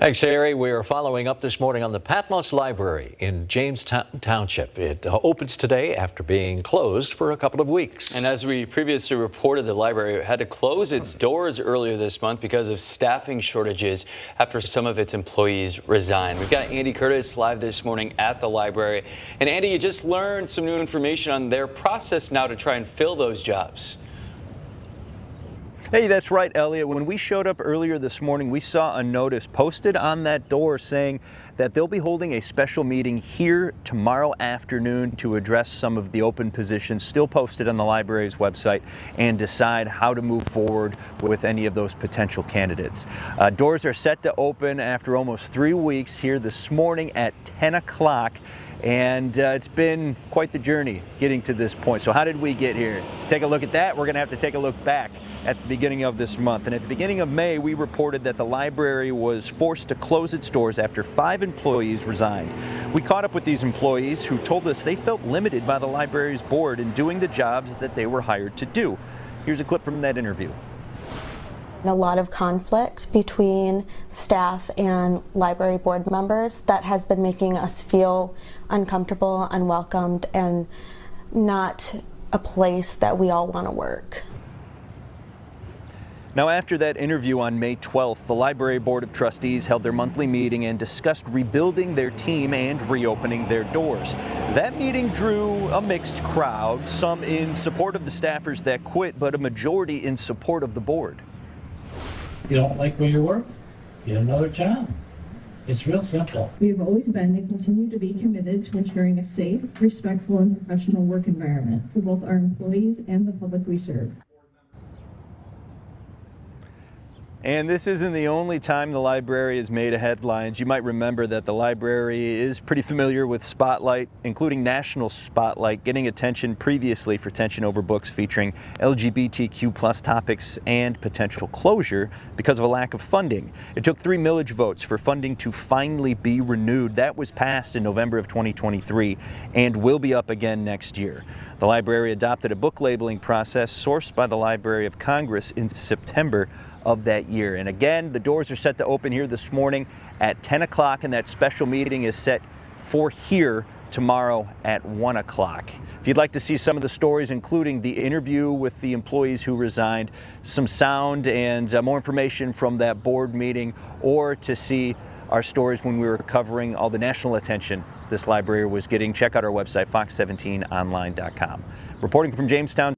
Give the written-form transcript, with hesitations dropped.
Thanks, Harry. We are following up this morning on the Patmos Library in Jamestown Township. It opens today after being closed for a couple of weeks. And as we previously reported, the library had to close its doors earlier this month because of staffing shortages after some of its employees resigned. We've got Andy Curtis live this morning at the library. And Andy, you just learned some new information on their process now to try and fill those jobs. Hey, that's right, Elliot. When we showed up earlier this morning, we saw a notice posted on that door saying that they'll be holding a special meeting here tomorrow afternoon to address some of the open positions still posted on the library's website and decide how to move forward with any of those potential candidates. Doors are set to open after almost 3 weeks here this morning at 10 o'clock. And it's been quite the journey getting to this point. So how did we get here? To take a look at that, we're going to have to take a look back at the beginning of this month. And at the beginning of May, we reported that the library was forced to close its doors after 5 employees resigned. We caught up with these employees who told us they felt limited by the library's board in doing the jobs that they were hired to do. Here's a clip from that interview. A lot of conflict between staff and library board members that has been making us feel uncomfortable, unwelcomed, and not a place that we all want to work. Now, after that interview on May 12th, the Library Board of Trustees held their monthly meeting and discussed rebuilding their team and reopening their doors. That meeting drew a mixed crowd, some in support of the staffers that quit, but a majority in support of the board. You don't like where you work, get another job. It's real simple. We have always been and continue to be committed to ensuring a safe, respectful, and professional work environment for both our employees and the public we serve. And this isn't the only time the library has made headlines. You might remember that the library is pretty familiar with Spotlight, including National Spotlight, getting attention previously for tension over books featuring LGBTQ+ topics and potential closure because of a lack of funding. It took 3 millage votes for funding to finally be renewed. That was passed in November of 2023 and will be up again next year. The library adopted a book labeling process sourced by the Library of Congress in September of that year. And again, the doors are set to open here this morning at 10 o'clock, and that special meeting is set for here tomorrow at 1 o'clock. If you'd like to see some of the stories, including the interview with the employees who resigned, some sound and more information from that board meeting, or to see our stories when we were covering all the national attention this library was getting, check out our website, fox17online.com. Reporting from Jamestown.